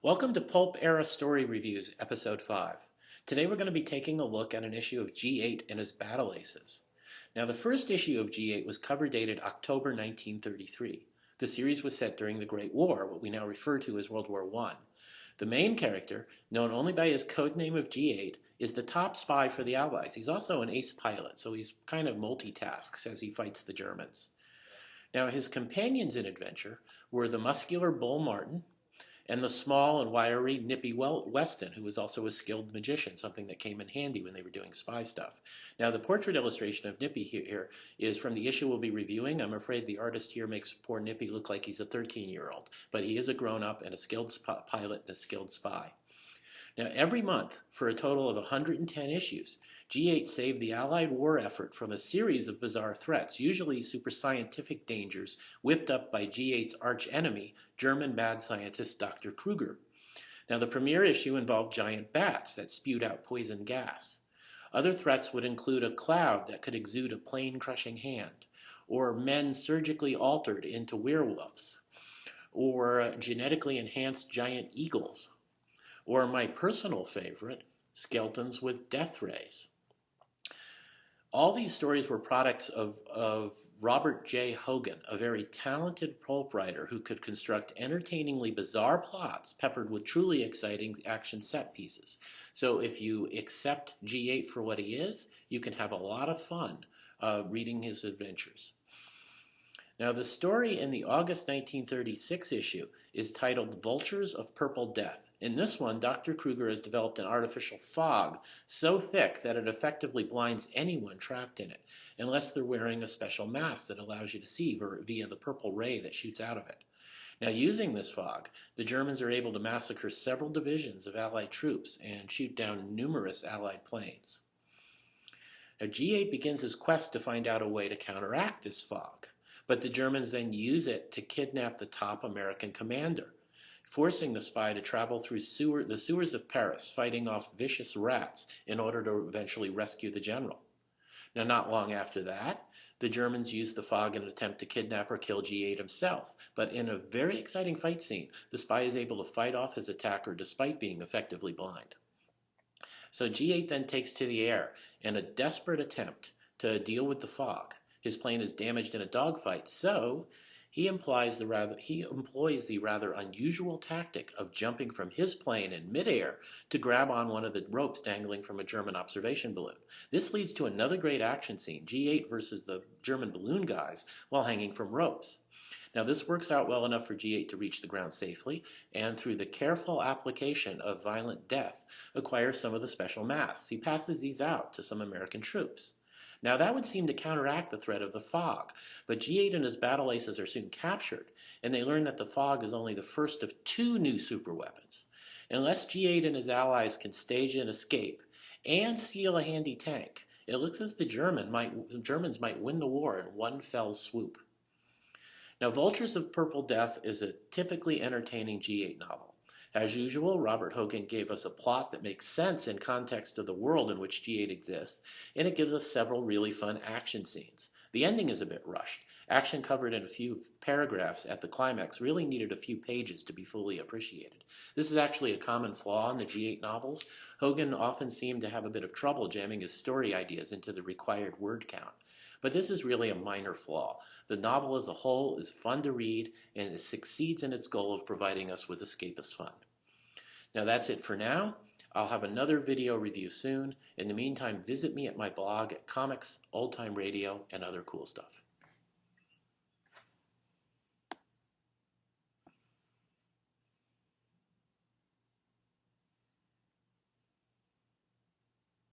Welcome to Pulp Era Story Reviews, Episode 5. Today we're going to be taking a look at an issue of G8 and his battle aces. Now, the first issue of G8 was cover dated October 1933. The series was set during the Great War, what we now refer to as World War I. The main character, known only by his codename of G8, is the top spy for the Allies. He's also an ace pilot, so he's kind of multitasks as he fights the Germans. Now, his companions in adventure were the muscular Bull Martin, and the small and wiry Nippy Weston, who was also a skilled magician, something that came in handy when they were doing spy stuff. Now, the portrait illustration of Nippy here is from the issue we'll be reviewing. I'm afraid the artist here makes poor Nippy look like he's a 13-year-old, but he is a grown-up and a skilled pilot and a skilled spy. Now, every month, for a total of 110 issues, G8 saved the Allied war effort from a series of bizarre threats, usually super scientific dangers whipped up by G8's archenemy, German mad scientist Dr. Kruger. Now, the premiere issue involved giant bats that spewed out poison gas. Other threats would include a cloud that could exude a plane-crushing hand, or men surgically altered into werewolves, or genetically enhanced giant eagles, or my personal favorite, skeletons with death rays. All these stories were products of Robert J. Hogan, a very talented pulp writer who could construct entertainingly bizarre plots peppered with truly exciting action set pieces. So if you accept G8 for what he is, you can have a lot of fun reading his adventures. Now, the story in the August 1936 issue is titled Vultures of Purple Death. In this one, Dr. Kruger has developed an artificial fog so thick that it effectively blinds anyone trapped in it, unless they're wearing a special mask that allows you to see via the purple ray that shoots out of it. Now, using this fog, the Germans are able to massacre several divisions of Allied troops and shoot down numerous Allied planes. Now, G8 begins his quest to find out a way to counteract this fog, but the Germans then use it to kidnap the top American commander, forcing the spy to travel through the sewers of Paris, fighting off vicious rats in order to eventually rescue the general. Now, not long after that, the Germans use the fog in an attempt to kidnap or kill G8 himself, but in a very exciting fight scene, the spy is able to fight off his attacker despite being effectively blind. So G8 then takes to the air in a desperate attempt to deal with the fog. His plane is damaged in a dogfight, so he employs the rather unusual tactic of jumping from his plane in midair to grab on one of the ropes dangling from a German observation balloon. This leads to another great action scene, G8 versus the German balloon guys, while hanging from ropes. Now, this works out well enough for G8 to reach the ground safely, and through the careful application of violent death, acquire some of the special masks. He passes these out to some American troops. Now, that would seem to counteract the threat of the fog, but G8 and his battle aces are soon captured, and they learn that the fog is only the first of two new superweapons. Unless G8 and his allies can stage an escape and steal a handy tank, it looks as the Germans might win the war in one fell swoop. Now, Vultures of Purple Death is a typically entertaining G8 novel. As usual, Robert Hogan gave us a plot that makes sense in context of the world in which G8 exists, and it gives us several really fun action scenes. The ending is a bit rushed. Action covered in a few paragraphs at the climax really needed a few pages to be fully appreciated. This is actually a common flaw in the G8 novels. Hogan often seemed to have a bit of trouble jamming his story ideas into the required word count. But this is really a minor flaw. The novel as a whole is fun to read, and it succeeds in its goal of providing us with escapist fun. Now, that's it for now. I'll have another video review soon. In the meantime, visit me at my blog at comics, old time radio, and other cool stuff.